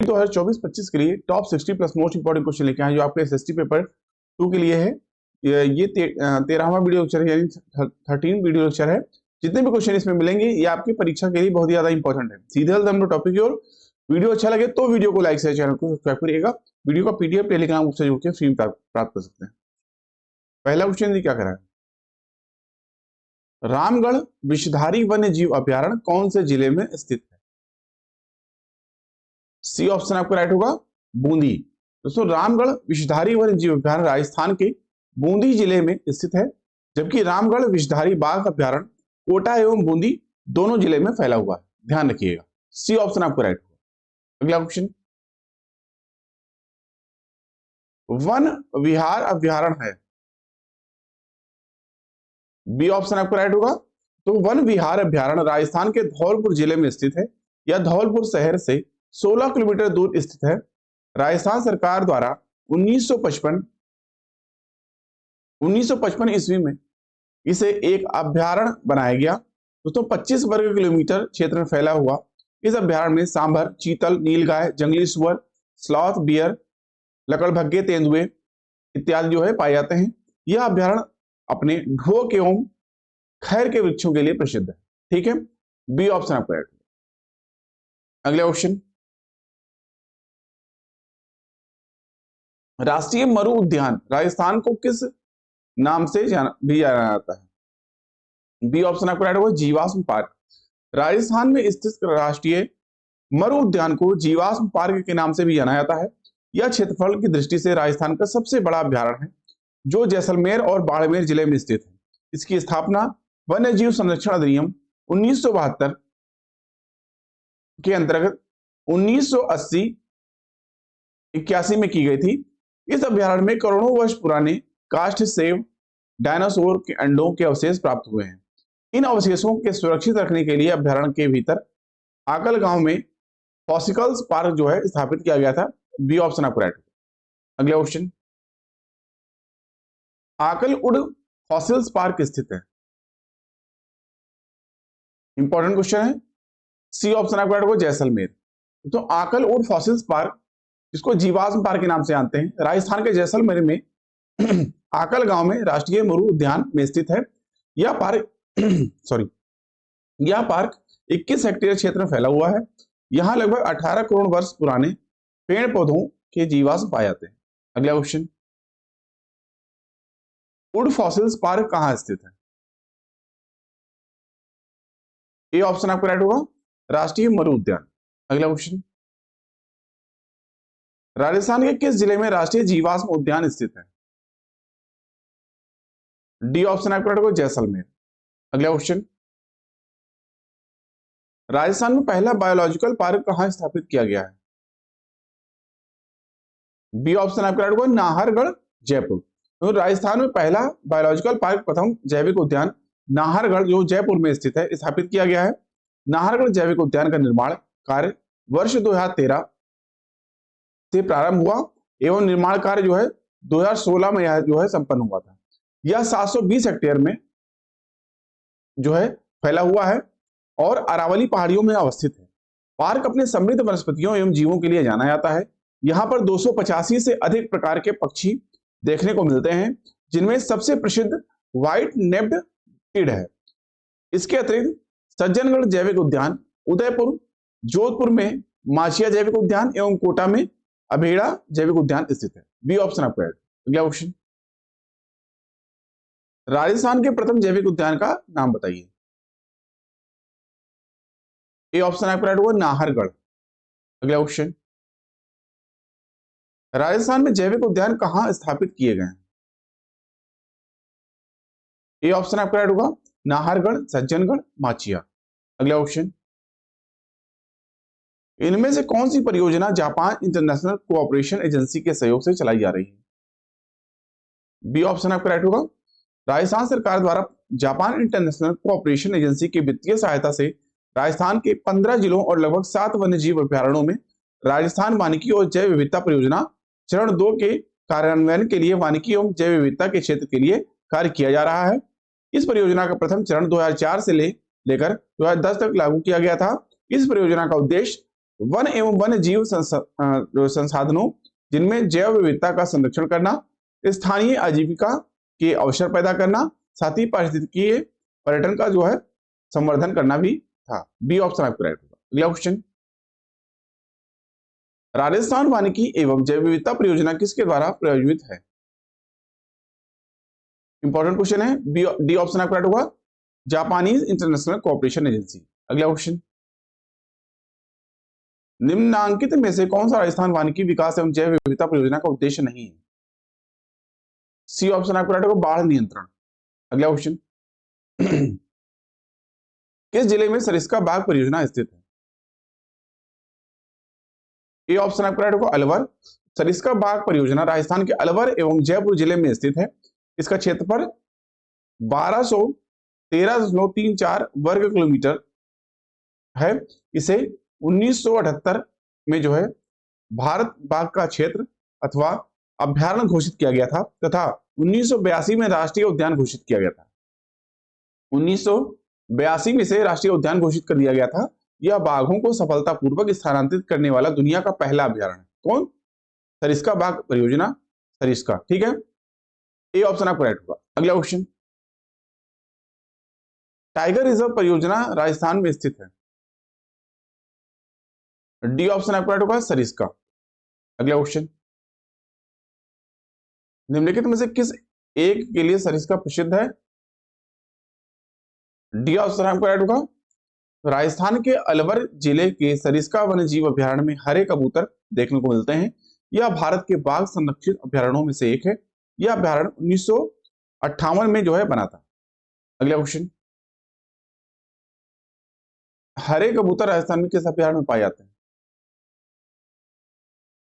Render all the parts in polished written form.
2024-25 के लिए top 60 plus most important question लेके आए जो आपके एसएसटी पेपर 2 के लिए है। ये 13वां वीडियो लेक्चर है, यानी 13 वीडियो लेक्चर है। जितने भी क्वेश्चन इसमें मिलेंगे ये आपकी परीक्षा के लिए बहुत ही ज्यादा इंपॉर्टेंट है। सीधे हम लोग टॉपिक की ओर। वीडियो अच्छा लगे तो वीडियो को लाइक शेयर, चैनल को सब्सक्राइब करिएगा। वीडियो का पीडीएफ टेलीग्राम से जुड़ के फ्री में प्राप्त कर सकते हैं। पहला क्वेश्चन क्या करा है, रामगढ़ विषधारी वन्य जीव अभ्यारण्य कौन से जिले में स्थित है? सी ऑप्शन आपका राइट होगा, बूंदी। दोस्तों रामगढ़ विषधारी वन्य जीव अभ्यारण्य राजस्थान के बूंदी जिले में स्थित है, जबकि रामगढ़ विषधारी बाघ अभ्यारण्य कोटा एवं बूंदी दोनों जिले में फैला हुआ है। ध्यान रखिएगा, सी ऑप्शन आपका राइट होगा। अगला क्वेश्चन, वन विहार अभ्यारण्य है, बी ऑप्शन आपका राइट होगा। तो वन विहार अभ्यारण्य राजस्थान के धौलपुर जिले में स्थित है या धौलपुर शहर से 16 किलोमीटर दूर स्थित है। राजस्थान सरकार द्वारा 1955 ईस्वी में इसे एक अभ्यारण्य बनाया गया। दोस्तों 25 वर्ग किलोमीटर क्षेत्र में फैला हुआ इस अभ्यारण्य में सांभर, चीतल, नीलगाय, जंगली सुअर, स्लॉथ, बियर, लकड़भग्गे, तेंदुए इत्यादि जो है पाए जाते हैं। यह अभ्यारण्य अपने ढोक एवं खैर के वृक्षों के लिए प्रसिद्ध है। ठीक है, बी ऑप्शन आपका राइट। अगला क्वेश्चन, राष्ट्रीय मरु उद्यान राजस्थान को किस नाम से जाना जाता है? बी ऑप्शन आपका राइट होगा, जीवाश्म पार्क। राजस्थान में स्थित राष्ट्रीय मरु उद्यान को जीवाश्म पार्क के नाम से भी जाना जाता है। यह क्षेत्रफल की दृष्टि से राजस्थान का सबसे बड़ा अभ्यारण्य है, जो जैसलमेर और बाड़मेर जिले में स्थित है। इसकी स्थापना वन्य जीव संरक्षण अधिनियम 1972 के अंतर्गत 1980-81 में की गई थी। इस अभ्यारण्य में करोड़ों वर्ष पुराने काष्ठ सेव डायनासोर के अंडों के अवशेष प्राप्त हुए हैं। इन अवशेषों के सुरक्षित रखने के लिए अभ्यारण्य के भीतर आकल गांव में फॉसिकल्स पार्क जो है स्थापित किया गया था। बी ऑप्शन आपको राइट। अगला क्वेश्चन, आकलउड फॉसिल्स पार्क स्थित है? इंपॉर्टेंट क्वेश्चन है। सी ऑप्शन आपको राइट होगा, जैसलमेर। तो आकलउड फॉसिल्स पार्क, जिसको जीवाश्म पार्क के नाम से जानते हैं, राजस्थान के जैसलमेर में आकल गांव में राष्ट्रीय मरु उद्यान में स्थित है। यह पार्क यह पार्क 21 हेक्टेयर क्षेत्र में फैला हुआ है। यहां लगभग 18 करोड़ वर्ष पुराने पेड़ पौधों के जीवाश्म पाए जाते हैं। अगला क्वेश्चन, वुड फॉसिल्स पार्क कहां स्थित है? ए ऑप्शन आपको राइट होगा, राष्ट्रीय मरु उद्यान। अगला क्वेश्चन, राजस्थान के किस जिले में राष्ट्रीय जीवाश्म उद्यान स्थित है? डी ऑप्शन आपको राइट होगा, जैसलमेर। अगला क्वेश्चन, राजस्थान में पहला बायोलॉजिकल पार्क कहां स्थापित किया गया है? बी ऑप्शन आपको राइट होगा, नाहरगढ़, जयपुर। तो राजस्थान में पहला बायोलॉजिकल पार्क, प्रथम जैविक उद्यान नाहरगढ़ जो जयपुर में स्थित है, स्थापित किया गया है। नाहरगढ़ जैविक उद्यान का निर्माण कार्य वर्ष 2013 से प्रारंभ हुआ एवं निर्माण कार्य जो है 2016 में यह जो है संपन्न हुआ था। यह 720 हेक्टेयर में जो है फैला हुआ है और अरावली पहाड़ियों में अवस्थित है। पार्क अपने समृद्ध वनस्पतियों एवं जीवों के लिए जाना जाता है। यहाँ पर 285 से अधिक प्रकार के पक्षी देखने को मिलते हैं, जिनमें सबसे प्रसिद्ध व्हाइट नेप्ड टिड है। इसके अतिरिक्त सज्जनगढ़ जैविक उद्यान, उदयपुर, जोधपुर में माचिया जैविक उद्यान एवं कोटा में अभेड़ा जैविक उद्यान स्थित है। बी ऑप्शन आपका राइट। अगला क्वेश्चन, राजस्थान के प्रथम जैविक उद्यान का नाम बताइए। ए ऑप्शन आपका राइट होगा, नाहरगढ़। अगला क्वेश्चन, राजस्थान में जैविक उद्यान कहां स्थापित किए गए हैं? ए ऑप्शन आपका राइट होगा, नाहरगढ़, सज्जनगढ़, माचिया। अगला क्वेश्चन, इनमें से कौन सी परियोजना जापान इंटरनेशनल कोऑपरेशन एजेंसी के सहयोग से चलाई जा रही है? बी ऑप्शन आपका राइट होगा, राजस्थान सरकार द्वारा जापान इंटरनेशनल कोऑपरेशन एजेंसी की वित्तीय सहायता से राजस्थान के 15 जिलों और लगभग 7 वन्य जीव अभ्यारण्यों में राजस्थान वानिकी और जैव विविधता परियोजना चरण 2 के कार्यान्वयन के लिए वानिकी एवं जैव विविधता के क्षेत्र के लिए कार्य किया जा रहा है। इस परियोजना का प्रथम चरण 2004 से लेकर 2010 तक लागू किया गया था। इस परियोजना का उद्देश्य वन एवं वन्य जीव संसाधनों जिनमें जैव विविधता का संरक्षण करना, स्थानीय आजीविका के अवसर पैदा करना, साथ ही पारिस्थितिकीय पर्यटन का जो है संवर्धन करना भी था। बी ऑप्शन आपको राइट होगा। अगला क्वेश्चन, राजस्थान वानिकी एवं जैव विविधता परियोजना किसके द्वारा प्रायोजित है? इंपॉर्टेंट क्वेश्चन है। डी ऑप्शन आपको राइट होगा, जापानीज इंटरनेशनल कोऑपरेशन एजेंसी। अगला क्वेश्चन, निम्नांकित में से कौन सा राजस्थान वानिकी विकास एवं जैव विविधता परियोजना का उद्देश्य नहीं है? सी ऑप्शन आपको राइट होगा, बाढ़ नियंत्रण। अगला क्वेश्चन, किस जिले में सरिस्का बाग परियोजना स्थित है? ए ऑप्शन आपको राइट होगा, अलवर। सरिस्का बाग परियोजना राजस्थान के अलवर एवं जयपुर जिले में स्थित है। इसका क्षेत्रफल 1213.34 वर्ग किलोमीटर है। इसे 1978 में जो है भारत बाघ का क्षेत्र अथवा अभ्यारण्य घोषित किया गया था तथा 1982 में राष्ट्रीय उद्यान घोषित किया गया था। 1982 में से राष्ट्रीय उद्यान घोषित कर दिया गया था। यह बाघों को सफलतापूर्वक स्थानांतरित करने वाला दुनिया का पहला अभ्यारण्य। कौन? सरिस्का बाघ परियोजना, सरिस्का। ठीक है, ए ऑप्शन आपको राइट होगा। अगला क्वेश्चन, टाइगर रिजर्व परियोजना राजस्थान में स्थित है। डी ऑप्शन आपको राइट होगा, सरिस्का। अगला क्वेश्चन, निम्नलिखित में से किस एक के लिए सरिस्का प्रसिद्ध है? डी ऑप्शन आपको राइट होगा, राजस्थान के अलवर जिले के सरिस्का वन्य जीव अभ्यारण्य में हरे कबूतर देखने को मिलते हैं। यह भारत के बाघ संरक्षित अभ्यारण्यों में से एक है। यह अभ्यारण्य 1958 में जो है बना था। अगला क्वेश्चन, हरे कबूतर राजस्थान में किस अभ्यारण्य में पाए जाते हैं?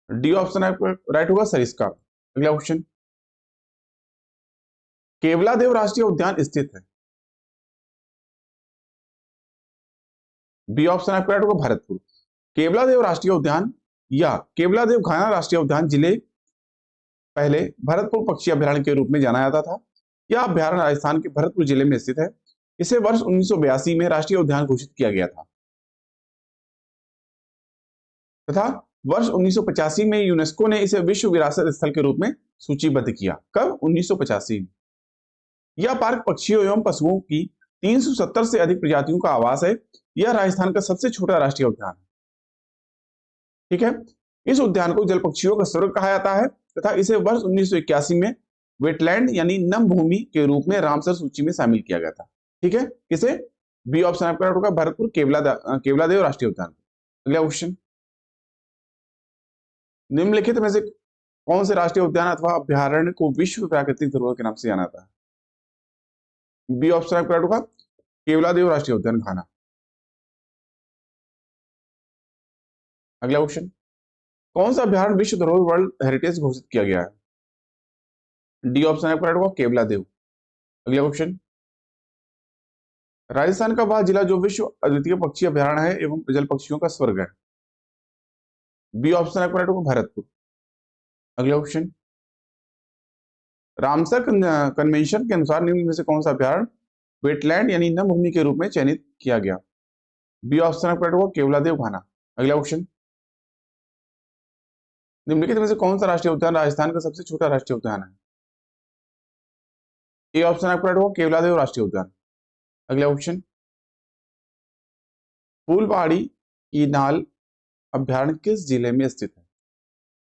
डी ऑप्शन आपको राइट होगा, सरिस्का। अगला क्वेश्चन, केवलादेव राष्ट्रीय उद्यान स्थित है। बी ऑप्शन आपको राइट होगा, भरतपुर। केवलादेव राष्ट्रीय उद्यान या केवलादेव घाना राष्ट्रीय उद्यान जिले पहले भरतपुर पक्षी अभ्यारण्य के रूप में जाना जाता था। यह अभ्यारण्य राजस्थान के भरतपुर जिले में स्थित है। इसे वर्ष 1982 में राष्ट्रीय उद्यान घोषित किया गया था तथा वर्ष 1985 में यूनेस्को ने इसे विश्व विरासत स्थल के रूप में सूचीबद्ध किया। कब? 1985 में। यह पार्क पक्षियों एवं पशुओं की 370 से अधिक प्रजातियों का आवास है। यह राजस्थान का सबसे छोटा राष्ट्रीय उद्यान है। ठीक है, इस उद्यान को जल पक्षियों का स्वर्ग कहा जाता है तथा इसे वर्ष 1981 में वेटलैंड यानी नम भूमि के रूप में रामसर सूची में शामिल किया गया था। ठीक है, किसे? बी ऑप्शन आपका राइट होगा, भरतपुर केवलादेव राष्ट्रीय उद्यान। अगला क्वेश्चन, निम्नलिखित में से कौन से राष्ट्रीय उद्यान अथवा अभ्यारण्य को विश्व प्राकृतिक धरोहर के नाम से जाना जाता है? बी ऑप्शन आपका राइट होगा, केवलादेव राष्ट्रीय उद्यान, घाना। अगला क्वेश्चन, कौन सा अभ्यारण्य विश्व धरोहर वर्ल्ड हेरिटेज घोषित किया गया है? डी ऑप्शन आपका राइट होगा, केवलादेव। अगला क्वेश्चन, राजस्थान का वह जिला जो विश्व अद्वितीय पक्षी अभ्यारण्य है एवं जल पक्षियों का स्वर्ग है। बी ऑप्शन आपका राइट होगा, भरतपुर। अगला क्वेश्चन, रामसर कन्वेंशन के अनुसार निम्न में से कौन सा अभ्यारण्य वेटलैंड यानी नम भूमि के रूप में चयनित किया गया? बी ऑप्शन आपका राइट होगा, केवलादेव, घाना। अगला क्वेश्चन, निम्नलिखित में से कौन सा राष्ट्रीय उद्यान राजस्थान का सबसे छोटा राष्ट्रीय उद्यान है? ए ऑप्शन आपका राइट होगा, केवलादेव राष्ट्रीय उद्यान। अगला क्वेश्चन, फूलबाड़ी की नाल अभ्यारण्य किस जिले में स्थित है?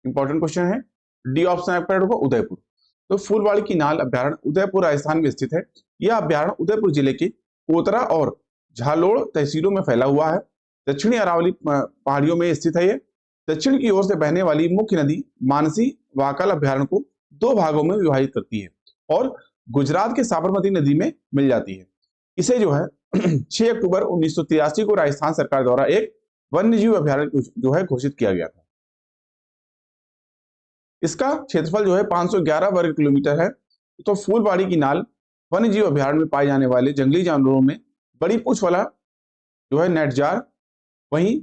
इंपॉर्टेंट क्वेश्चन है। डी ऑप्शन आपका राइट होगा, उदयपुर। तो फूलबाड़ी की नाल अभ्यारण्य उदयपुर राजस्थान में स्थित है। यह अभ्यारण्य उदयपुर जिले के कोतरा और झालोड़ तहसीलों में फैला हुआ है। दक्षिणी अरावली पहाड़ियों में स्थित है। ये दक्षिण की ओर से बहने वाली मुख्य नदी मानसी वाकल अभ्यारण्य को दो भागों में विभाजित करती है और गुजरात के साबरमती नदी में मिल जाती है। इसे जो है 6 अक्टूबर 1983 को राजस्थान सरकार द्वारा एक वन्यजीव अभ्यारण्य जो है घोषित किया गया था। इसका क्षेत्रफल जो है 511 वर्ग किलोमीटर है। तो फूलबाड़ी की नाल वन्यजीव अभ्यारण्य में पाए जाने वाले जंगली जानवरों में बड़ी पूंछ वाला जो है नेटजार, वहीं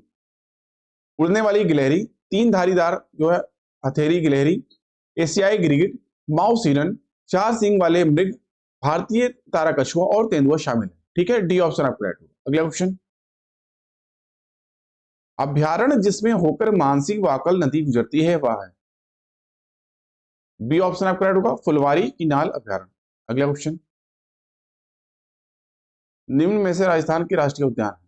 उड़ने वाली गिलहरी, तीन धारीदार जो है हथेरी गिलहरी, एशियाई गिरगिट, माउस हिरन, 4 सींग वाले मृग, भारतीय तारा कछुआ और तेंदुआ शामिल है। ठीक है, डी ऑप्शन आपको राइट होगा। अगला क्वेश्चन, अभ्यारण्य जिसमें होकर मानसी वाकल नदी गुजरती है वह है। बी ऑप्शन आपका राइट होगा, फुलवारी किनाल अभ्यारण्य। अगला क्वेश्चन, निम्न में से राजस्थान के राष्ट्रीय उद्यान है।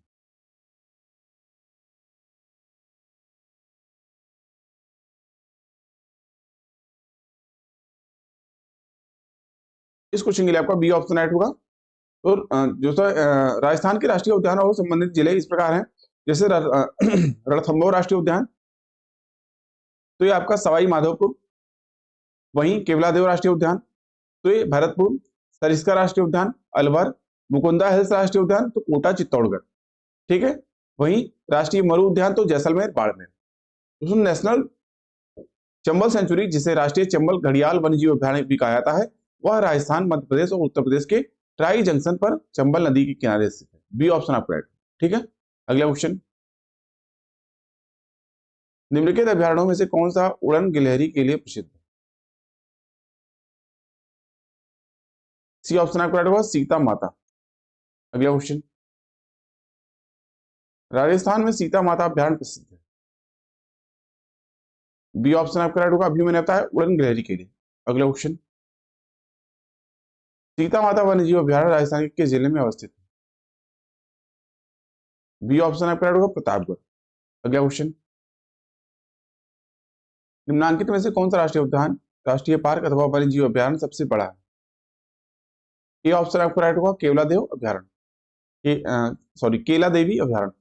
इस क्वेश्चन के लिए आपका बी ऑप्शन राइट होगा। तो राजस्थान के राष्ट्रीय उद्यान और संबंधित जिले इस प्रकार हैं, जैसे रणथंभौर राष्ट्रीय उद्यान, तो ये आपका सवाई माधोपुर, वहीं केवलादेव राष्ट्रीय उद्यान, तो ये भरतपुर, सरिस्का राष्ट्रीय उद्यान अलवर, मुकुंदा हिल्स राष्ट्रीय उद्यान तो कोटा चित्तौड़गढ़, ठीक है। वहीं राष्ट्रीय मरु उद्यान तो जैसलमेर बाड़मेर। तो नेशनल चंबल सेंचुरी, जिसे राष्ट्रीय चंबल घड़ियाल वन्यजीव अभ्यारण्य भी कहा जाता है, वह राजस्थान, मध्य प्रदेश और उत्तर प्रदेश के ट्राई जंक्शन पर चंबल नदी के किनारे स्थित है। बी ऑप्शन आपका राइट, ठीक है। अगला क्वेश्चन, निम्नलिखित अभ्यारण्यों में से कौन सा उड़न गिलहरी के लिए प्रसिद्ध है? सी ऑप्शन आपका राइट होगा, सीता माता। अगला क्वेश्चन, राजस्थान में सीता माता अभ्यारण्य प्रसिद्ध है। बी ऑप्शन आपका राइट होगा, अभी मैंने बताया उड़न गिलहरी के लिए। अगला क्वेश्चन, सीता माता वन्यजीव अभ्यारण्य राजस्थान के किस जिले में अवस्थित है? बी ऑप्शन आपका राइट होगा, प्रतापगढ़। अगला क्वेश्चन, निम्नांकित में से कौन सा राष्ट्रीय उद्यान, राष्ट्रीय पार्क अथवा वन्यजीव अभ्यारण्य सबसे बड़ा है? ये ऑप्शन आपको राइट होगा, केवलादेव अभ्यारण्य, सॉरी केला देवी अभ्यारण्य।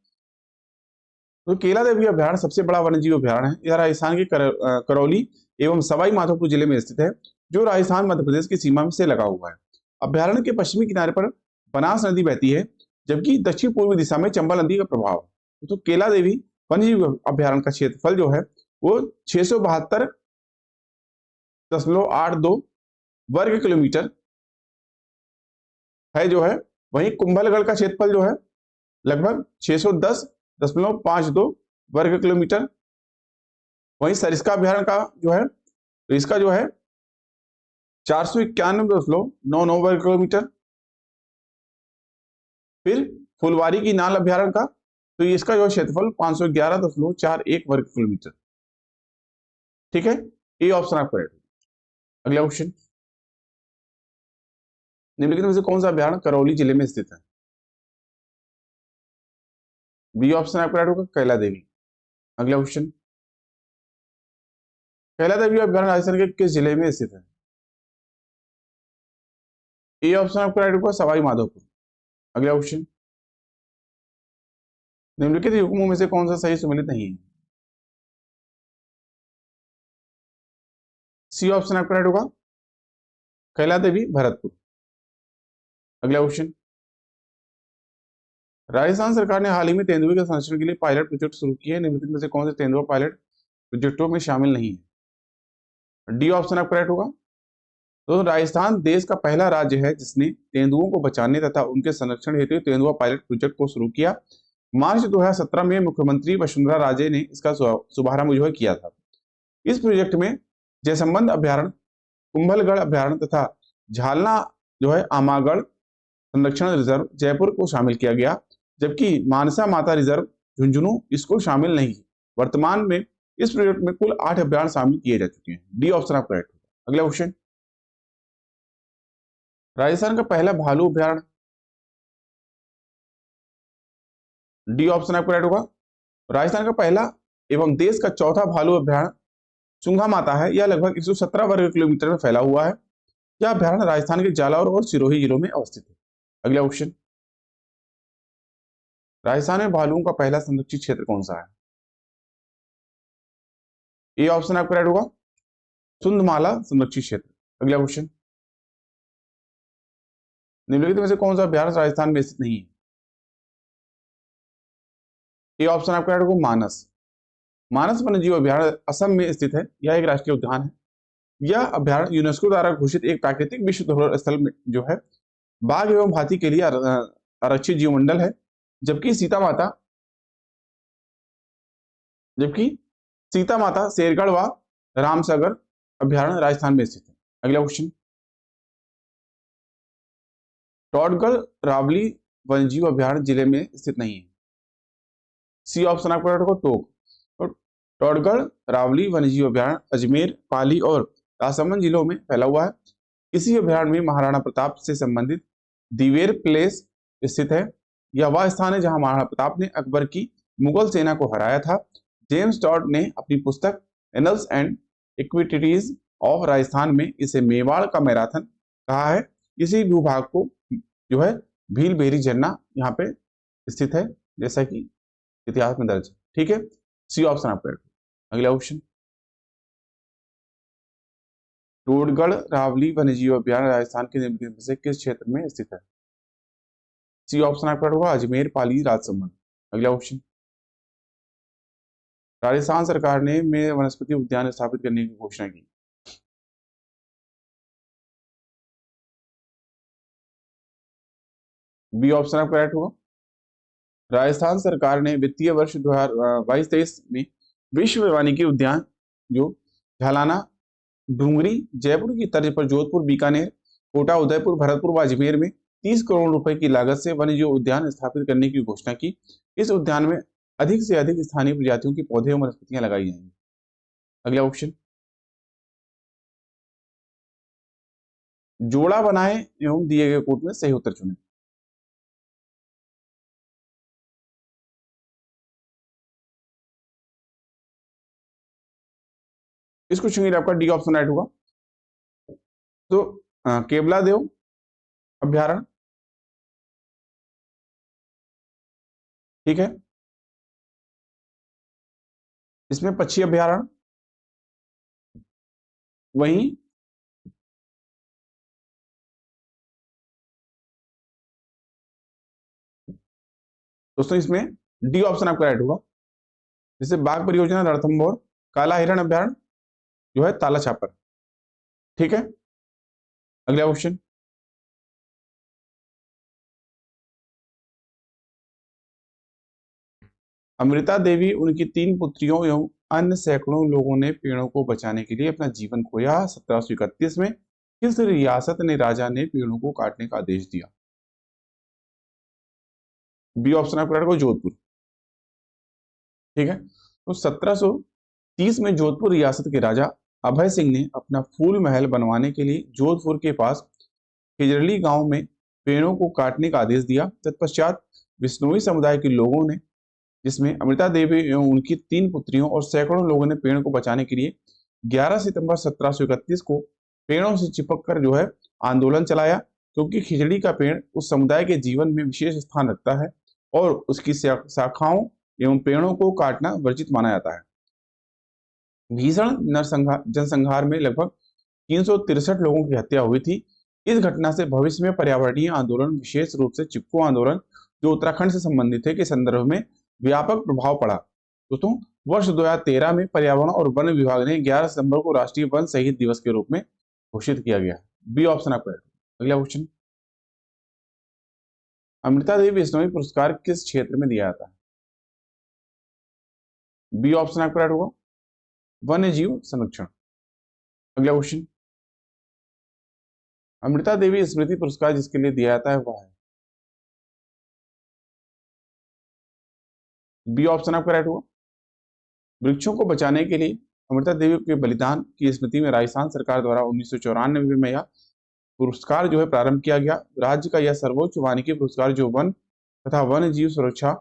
तो केला देवी अभ्यारण्य सबसे बड़ा वन्यजीव अभ्यारण्य है। यह राजस्थान के करौली एवं सवाई माधोपुर जिले में स्थित है, जो राजस्थान मध्य प्रदेश की सीमा से लगा हुआ है। अभ्यारण्य के पश्चिमी किनारे पर बनास नदी बहती है, जबकि दक्षिण पूर्वी दिशा में चंबल नदी का प्रभाव है। तो केला देवी वन्यजीव अभ्यारण्य का क्षेत्रफल जो है वो 672.82 वर्ग किलोमीटर है जो है। वहीं कुंभलगढ़ का क्षेत्रफल जो है लगभग 610.52 वर्ग किलोमीटर। वहीं सरिस्का अभ्यारण्य का जो है, तो इसका जो है 491.99 वर्ग किलोमीटर। फिर फुलवारी की नाल अभ्यारण्य का, तो इसका जो क्षेत्रफल 511.41 वर्ग किलोमीटर, ठीक है। ये ऑप्शन आपका राइट। अगला क्वेश्चन, निम्नलिखित में से कौन सा अभ्यारण्य करौली जिले में स्थित है? बी ऑप्शन आपका राइट होगा, कैला देवी। अगला क्वेश्चन, कैला देवी अभ्यारण्य राजस्थान के किस जिले में स्थित है? ए ऑप्शन आपका राइट होगा, सवाई माधोपुर। अगला क्वेश्चन, निम्नलिखित युग्मों में से कौन सा सही सुमेलित नहीं है? सी ऑप्शन आपका राइट होगा, कैला देवी भरतपुर। अगला क्वेश्चन, राजस्थान सरकार ने हाल ही में तेंदुए के संरक्षण के लिए पायलट प्रोजेक्ट शुरू किए हैं। निम्नलिखित में से कौन से तेंदुआ पायलट प्रोजेक्टों में शामिल नहीं है? डी ऑप्शन आपका राइट होगा। तो राजस्थान देश का पहला राज्य है जिसने तेंदुओं को बचाने तथा उनके संरक्षण हेतु तेंदुआ पायलट प्रोजेक्ट को शुरू किया। मार्च 2017 में मुख्यमंत्री वसुंधरा राजे ने इसका शुभारंभ जो है किया था। इस प्रोजेक्ट में जयसंबंध अभ्यारण्य, कुंभलगढ़ अभ्यारण्य तथा झालना जो है आमागढ़ संरक्षण रिजर्व जयपुर को शामिल किया गया, जबकि मानसा माता रिजर्व झुंझुनू इसको शामिल नहीं। वर्तमान में इस प्रोजेक्ट में कुल 8 अभ्यारण्य शामिल किए जा चुके हैं। डी ऑप्शन आपका राइट होगा। अगला क्वेश्चन, राजस्थान का पहला भालू अभ्यारण्य, डी ऑप्शन आपका राइट होगा। राजस्थान का पहला एवं देश का चौथा भालू अभ्यारण्य चुंगा माता है। यह लगभग 117 वर्ग किलोमीटर में फैला हुआ है। यह अभ्यारण्य राजस्थान के जालौर और सिरोही जिलों में अवस्थित है। अगला क्वेश्चन, राजस्थान में भालुओं का पहला संरक्षित क्षेत्र कौन सा है? ए ऑप्शन आपका राइट होगा, सुंदमाला संरक्षित क्षेत्र। अगला क्वेश्चन, निम्नलिखित में से कौन सा अभ्यारण्य राजस्थान में स्थित नहीं है? ए ऑप्शन आपका राइट होगा, मानस। मानस वन्यजीव अभ्यारण्य असम में स्थित है। यह एक राष्ट्रीय उद्यान है। यह अभ्यारण्य यूनेस्को द्वारा घोषित एक प्राकृतिक विश्व धरोहर स्थल में जो है बाघ एवं हाथी के लिए आरक्षित जीवमंडल है, जबकि सीता माता शेरगढ़ व रामसागर अभ्यारण्य राजस्थान में स्थित है। अगला क्वेश्चन, टॉडगढ़ रावली वन्यजीव अभ्यारण्य जिले में स्थित नहीं है। सी ऑप्शन आपका राइट होगा टोक। तो टोडगढ़ रावली वन्यजीव अभयारण्य अजमेर, पाली और राजसमंद जिलों में फैला हुआ है। इसी अभयारण्य में महाराणा प्रताप से संबंधित दिवेर प्लेस स्थित है। यह वह स्थान है जहां महाराणा प्रताप ने अकबर की मुगल सेना को हराया था। जेम्स टॉड ने अपनी पुस्तक annuls and equities of Rajasthan में इसे मेवाड़ का मैराथन कहा है। इसी भूभाग को जो है भीलबेरी झरना यहाँ पे स्थित है, जैसा कि इतिहास में दर्ज है। ठीक है, सी ऑप्शन आपका। अगला ऑप्शन, टोडगढ़ रावली वन्यजीव अभयारण्य राजस्थान के निम्नलिखित में से किस क्षेत्र में स्थित है? सी ऑप्शन आपका होगा अजमेर, पाली, राजसमंद। अगला ऑप्शन, राजस्थान सरकार ने में वनस्पति उद्यान स्थापित करने की घोषणा की। बी ऑप्शन आपका करेक्ट होगा। राजस्थान सरकार ने वित्तीय वर्ष 2022-23 में विश्व वानिकी उद्यान जो झालाना, डूंगरी, जयपुर की तर्ज पर जोधपुर, बीकानेर, कोटा, उदयपुर, भरतपुर व अजमेर में 30 करोड़ रुपए की लागत से वन्यजीव उद्यान स्थापित करने की घोषणा की। इस उद्यान में अधिक से अधिक स्थानीय प्रजातियों के पौधे और वनस्पतियां लगाई जाएंगी। अगला ऑप्शन, जोड़ा बनाए एवं दिए गए कोट में सही उत्तर चुने। इस क्वेश्चन के लिए आपका डी ऑप्शन राइट होगा। तो केवला देव अभ्यारण्य, ठीक है, इसमें पक्षी अभ्यारण्य, वहीं दोस्तों इसमें डी ऑप्शन आपका राइट होगा। जैसे बाघ परियोजना, रणथंभौर, काला हिरण अभ्यारण्य जो है ताला छापर। ठीक है, अगला क्वेश्चन, अमृता देवी, उनकी 3 पुत्रियों एवं अन्य सैकड़ों लोगों ने पेड़ों को बचाने के लिए अपना जीवन खोया। 1731 में किस रियासत ने राजा ने पेड़ों को काटने का आदेश दिया? बी ऑप्शन आपका राइट होगा जोधपुर। ठीक है, तो 1730 में जोधपुर रियासत के राजा अभय सिंह ने अपना फूल महल बनवाने के लिए जोधपुर के पास खिजरली गांव में पेड़ों को काटने का आदेश दिया। तत्पश्चात बिश्नोई समुदाय के लोगों ने, जिसमें अमृता देवी एवं उनकी 3 पुत्रियों और सैकड़ों लोगों ने पेड़ को बचाने के लिए 11 सितंबर 1731 को पेड़ों से चिपक कर जो है आंदोलन चलाया। क्योंकि खिजड़ी का पेड़ उस समुदाय के जीवन में विशेष स्थान रखता है और उसकी शाखाओं एवं पेड़ों को काटना वर्जित माना जाता है। भीषण नरसंहार जनसंहार में लगभग 363 लोगों की हत्या हुई थी। इस घटना से भविष्य में पर्यावरणीय आंदोलन, विशेष रूप से चिपको आंदोलन जो उत्तराखंड से संबंधित है, के संदर्भ में व्यापक प्रभाव पड़ा। दोस्तों वर्ष 2013 में पर्यावरण और वन विभाग ने 11 सितंबर को राष्ट्रीय वन शहीद दिवस के रूप में घोषित किया गया। बी ऑप्शन आपका। अगला क्वेश्चन, अमृता देवी बिश्नोई पुरस्कार किस क्षेत्र में दिया जाता है? बी ऑप्शन आपका राइट होगा वन्य जीव संरक्षण। अगला क्वेश्चन, अमृता देवी स्मृति पुरस्कार जिसके लिए दिया जाता है वह है? बी ऑप्शन आपका राइट होगा वृक्षों को बचाने के लिए अमृता देवी के बलिदान की स्मृति में राजस्थान सरकार द्वारा 1994 में यह पुरस्कार जो है प्रारंभ किया गया। राज्य का यह सर्वोच्च वानिकी पुरस्कार जो वन तथा वन्य जीव सुरक्षा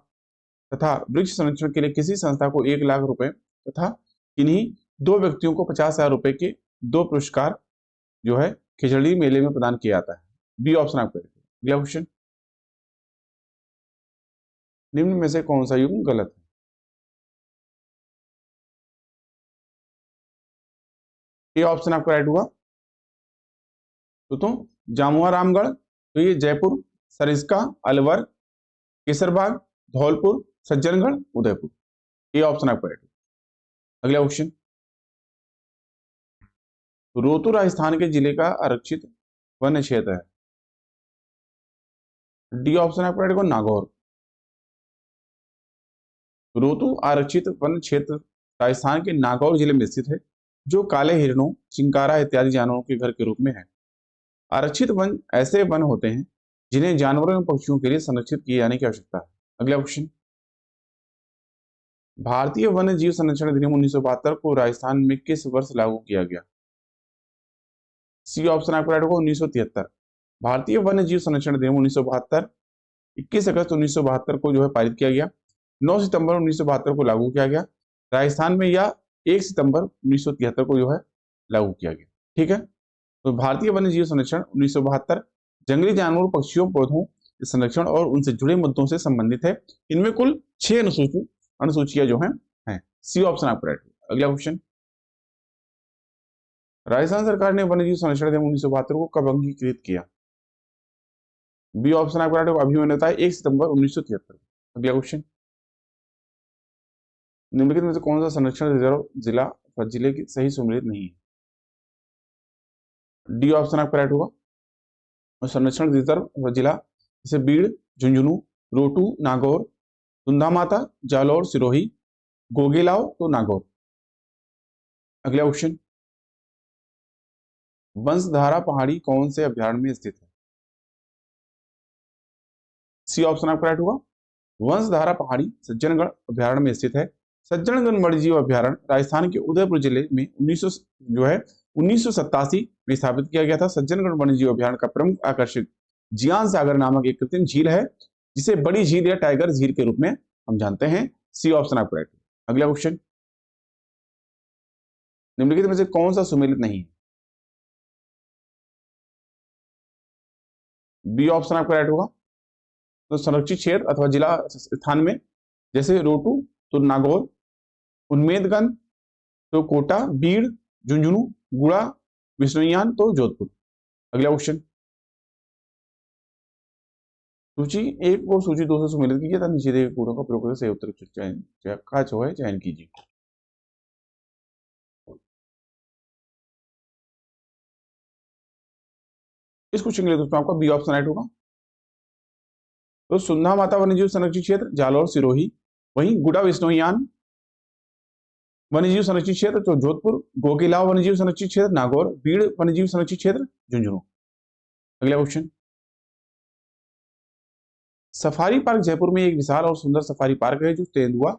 तथा वृक्ष संरक्षण के लिए किसी संस्था को 1 लाख रुपए तथा किन्हीं 2 व्यक्तियों को 50,000 रुपए के 2 पुरस्कार जो है खिचड़ी मेले में प्रदान किया जाता है। बी ऑप्शन आपका। अगला क्वेश्चन, निम्न में से कौन सा युग्म गलत है? ए ऑप्शन आपका राइट हुआ। तो जामुआ रामगढ़, तो ये जयपुर, सरिस्का, अलवर, केसरबाग, धौलपुर, सज्जनगढ़, उदयपुर। ये ऑप्शन आपका राइट। अगला क्वेश्चन, रोहतू राजस्थान के जिले का आरक्षित वन क्षेत्र है। डी ऑप्शन आपका राइट होगा नागौर। रोहतू आरक्षित वन क्षेत्र राजस्थान के नागौर जिले में स्थित है, जो काले हिरणों, चिंकारा इत्यादि जानवरों के घर के रूप में है। आरक्षित वन ऐसे वन होते हैं जिन्हें जानवरों एवं पक्षियों के लिए संरक्षित किए जाने की आवश्यकता है। अगला क्वेश्चन, भारतीय वन्य जीव संरक्षण अधिनियम 1972 को राजस्थान में किस वर्ष लागू किया गया? सी ऑप्शन आपको राइट होगा 1973। भारतीय वन्य जीव संरक्षण अधिनियम 1972 21 अगस्त 1972 को जो है पारित किया गया। 9 सितंबर 1972 को लागू किया गया राजस्थान में, या 1 सितंबर 1973 को जो है लागू किया गया। ठीक है, तो भारतीय वन्य जीव संरक्षण 1972 जंगली जानवरों, पक्षियों, पौधों के संरक्षण और उनसे जुड़े मुद्दों से संबंधित है। इनमें कुल 6 अनुसूचियां जो हैं। सी ऑप्शन आपको राइट होगा। अगला क्वेश्चन, राजस्थान सरकार ने वन्य जीव संरक्षण अधिनियम 1972 को कब अंगीकृत किया? बी ऑप्शन आपको राइट होगा। अभी मैंने बताया 1 सितंबर 1973। अगला क्वेश्चन, निम्नलिखित में से कौन सा संरक्षण रिजर्व जिला अथवा जिले की सही सम्मिलित नहीं है? डी ऑप्शन आपका राइट होगा। और संरक्षण रिजर्व जिला जैसे बीड़, झुंझुनू, रोटू, नागौर, सुंधामाता, जालौर, सिरोही, गोगेलाव तो नागौर। अगला क्वेश्चन, वंशधारा पहाड़ी कौन से अभ्यारण्य में स्थित है? सी ऑप्शन आपका राइट होगा। वंशधारा पहाड़ी सज्जनगढ़ अभ्यारण्य में स्थित है। सज्जनगढ़ वन्यजीव अभ्यारण्य राजस्थान के उदयपुर जिले में 1987 में स्थापित किया गया था। सज्जनगढ़ वन्यजीव अभ्यारण्य का प्रमुख आकर्षण जियान सागर नामक एक कृत्रिम झील है, जिसे बड़ी झील या टाइगर झील के रूप में हम जानते हैं। सी ऑप्शन आपको राइट। अगला क्वेश्चन, निम्नलिखित में से कौन सा सुमेलित नहीं है? बी ऑप्शन आपका राइट होगा। तो संरक्षित क्षेत्र अथवा जिला स्थान में जैसे रोटू तो नागौर, उन्मेदगंज तो कोटा, बीड़, झुंझुनू, गुड़ा, विष्णुयान तो जोधपुर। अगला क्वेश्चन, सूची 1 और सूची 2 से सुमेलित कीजिए तथा नीचे दिए पूर्णों का प्रयोग करके सही उत्तर का चयन कीजिए। इस क्वेश्चन के लिए दोस्तों आपका बी ऑप्शन राइट होगा। तो सुंधा माता वन्यजीव संरक्षित क्षेत्र जालौर सिरोही, वहीं गुड़ा विष्णुयान वन्यजीव संरक्षित क्षेत्र तो जोधपुर, गोगेलाव वन्यजीव संरक्षित क्षेत्र नागौर, बीड़ वन्यजीव संरक्षित क्षेत्र झुंझुनू। अगला क्वेश्चन, सफारी पार्क जयपुर में एक विशाल और सुंदर सफारी पार्क है जो तेंदुआ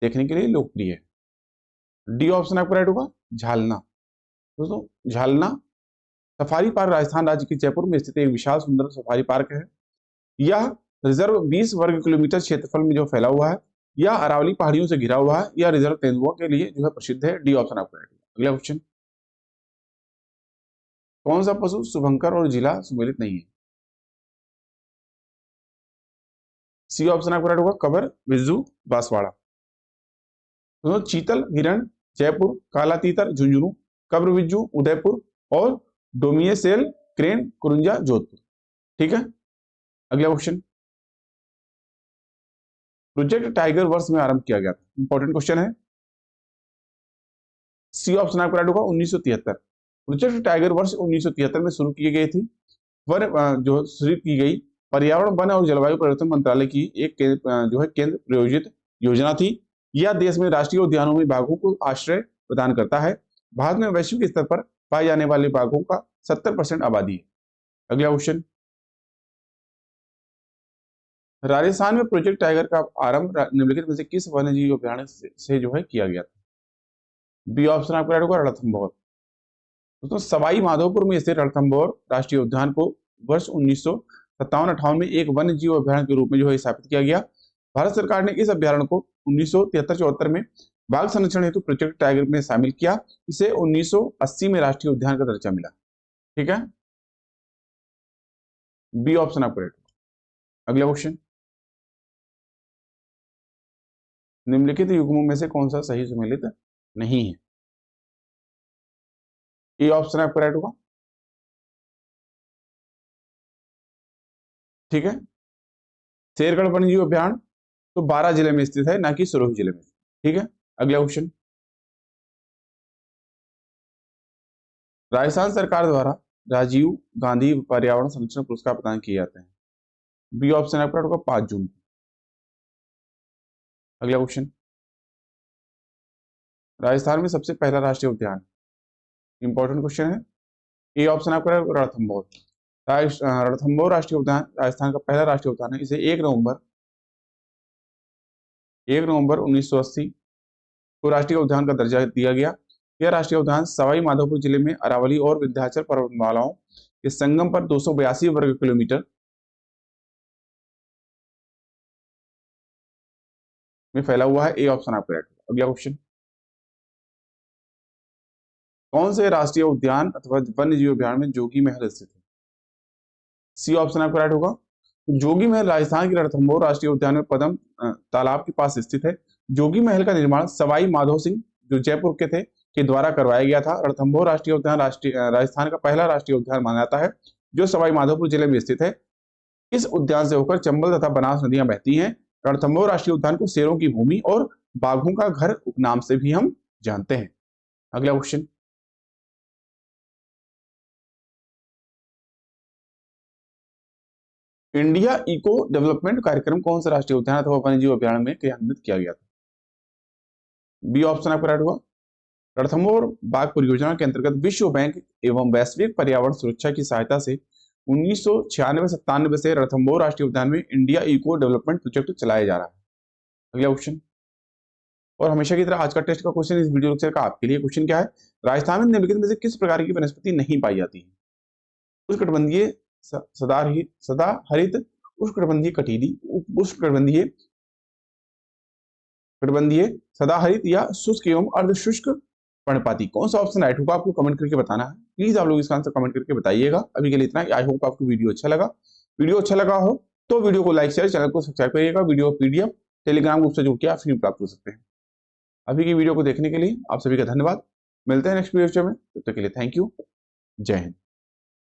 देखने के लिए लोकप्रिय है। डी ऑप्शन आपको राइट होगा। झालना। दोस्तों झालना सफारी पार्क राजस्थान राज्य के जयपुर में स्थित एक विशाल सुंदर सफारी पार्क है। यह रिजर्व 20 वर्ग किलोमीटर क्षेत्रफल में जो फैला हुआ है, यह अरावली पहाड़ियों से घिरा हुआ है, यह रिजर्व तेंदुआ के लिए जो है प्रसिद्ध है। डी ऑप्शन आपको राइट होगा। अगला क्वेश्चन, कौन सा पशु शुभंकर और जिला सुमेलित नहीं है? सी ऑप्शन आपको राइट होगा। कबर, बिज्जू, बांसवाड़ा। दोनों चीतल, हिरण जयपुर, काला तीतर झुंझुनू, कब्र बिज्जू उदयपुर और डोमियसेल क्रेन कुरुंजा जोधपुर। ठीक है, अगला क्वेश्चन, प्रोजेक्ट टाइगर वर्ष में आरंभ किया गया था। इंपॉर्टेंट क्वेश्चन है। सी ऑप्शन आपको राइट होगा 1973। प्रोजेक्ट टाइगर वर्ष 1973 में शुरू की गई थी। जो शुरू की गई पर्यावरण, वन और जलवायु परिवर्तन मंत्रालय की एक जो है केंद्र प्रायोजित योजना थी। यह देश में राष्ट्रीय उद्यानों में बाघों को आश्रय प्रदान करता है। भारत में वैश्विक स्तर पर पाए जाने वाले बाघों का 70% आबादी है। अगला क्वेश्चन, राजस्थान में प्रोजेक्ट टाइगर का आरंभ निम्नलिखित में से किस वन्यजीव अभ्यारण्य से जो है किया गया था? बी ऑप्शन आपको राइट होगा। रणथंभौर। दोस्तों सवाई माधोपुर में स्थित रणथंभौर राष्ट्रीय उद्यान को वर्ष 1957-58 में एक वन्य जीव अभ्यारण्य के रूप में जो है स्थापित किया गया। भारत सरकार ने इस अभ्यारण्य को 1973-74 में बाघ संरक्षण हेतु प्रोजेक्ट टाइगर में शामिल किया। इसे 1980 में राष्ट्रीय उद्यान का दर्जा मिला। ठीक है, बी ऑप्शन आपको राइट। अगला क्वेश्चन, निम्नलिखित युग्मों में से कौन सा सही सुमेलित नहीं है? ए ऑप्शन आपको राइट होगा। ठीक है, शेरगढ़ वन्यजीव अभ्यारण्य तो 12 जिले में स्थित है, ना कि सिरोही जिले में। ठीक है, अगला क्वेश्चन, राजस्थान सरकार द्वारा राजीव गांधी पर्यावरण संरक्षण पुरस्कार प्रदान किए जाते हैं। बी ऑप्शन आपको राइट होगा 5 जून। अगला क्वेश्चन, राजस्थान में सबसे पहला राष्ट्रीय उद्यान, इंपॉर्टेंट क्वेश्चन है। ए ऑप्शन आपका रणथंभौर। रणथंभौर राष्ट्रीय उद्यान राजस्थान का पहला राष्ट्रीय उद्यान है। इसे 1 नवंबर 1 नवंबर 1980 को राष्ट्रीय उद्यान का दर्जा दिया गया। यह राष्ट्रीय उद्यान सवाई माधोपुर जिले में अरावली और विंध्याचल पर्वतमालाओं के संगम पर 282 वर्ग किलोमीटर में फैला हुआ है। ए ऑप्शन आपका राइट होगा। अगला क्वेश्चन, कौन से राष्ट्रीय उद्यान अथवा वन्य जीव अभ्यारण्य में जोगी महल स्थित है? सी ऑप्शन आपका राइट होगा। जोगी महल राजस्थान के रणथंभौर राष्ट्रीय उद्यान में पदम तालाब के पास स्थित है। जोगी महल का निर्माण सवाई माधो सिंह जो जयपुर के थे के द्वारा करवाया गया था। रणथंभौर राष्ट्रीय उद्यान राजस्थान का पहला राष्ट्रीय उद्यान माना जाता है जो सवाई माधोपुर जिले में स्थित है। इस उद्यान से होकर चंबल तथा बनास नदियां बहती हैं। रणथंभौर राष्ट्रीय उद्यान को शेरों की भूमि और बाघों का घर उपनाम से भी हम जानते हैं। अगला क्वेश्चन, इंडिया इको डेवलपमेंट कार्यक्रम कौन सा राष्ट्रीय उद्यान अथवा वन्यजीव अभ्यारण्य में क्रियान्वित किया गया था? बी ऑप्शन आपका राइट होगा। रणथंभौर बाघ परियोजना के अंतर्गत विश्व बैंक एवं वैश्विक पर्यावरण सुरक्षा की सहायता से 1996-97 से रणथंभौर राष्ट्रीय उद्यान में इंडिया इको डेवलपमेंट प्रोजेक्ट चलाया जा रहा है। अगला क्वेश्चन, और हमेशा की तरह आज का टेस्ट का क्वेश्चन इस वीडियो लेक्चर का आपके लिए क्वेश्चन क्या है? राजस्थान में निम्नलिखित में से किस प्रकार की वनस्पति नहीं पाई जाती है? उष्णकटिबंधीय सदाहरित, उष्णकटिबंधीय कटीली, उष्णकटिबंधीय सदाहरित या शुष्क एवं अर्धशुष्क पर्णपाती। कौन सा ऑप्शन राइट होगा आपको कमेंट करके बताना है। प्लीज आप लोग इसका आंसर कमेंट करके बताइएगा। अभी के लिए इतना ही। आई होप आपको वीडियो अच्छा लगा। वीडियो अच्छा लगा हो तो वीडियो को लाइक शेयर, चैनल को सब्सक्राइब करिएगा। वीडियो पीडीएफ टेलीग्राम ग्रुप से जुड़ के आप फ्री प्राप्त कर सकते हैं। अभी की वीडियो को देखने के लिए आप सभी का धन्यवाद। मिलते हैं नेक्स्ट वीडियो में, तब तक के लिए थैंक यू। जय हिंद।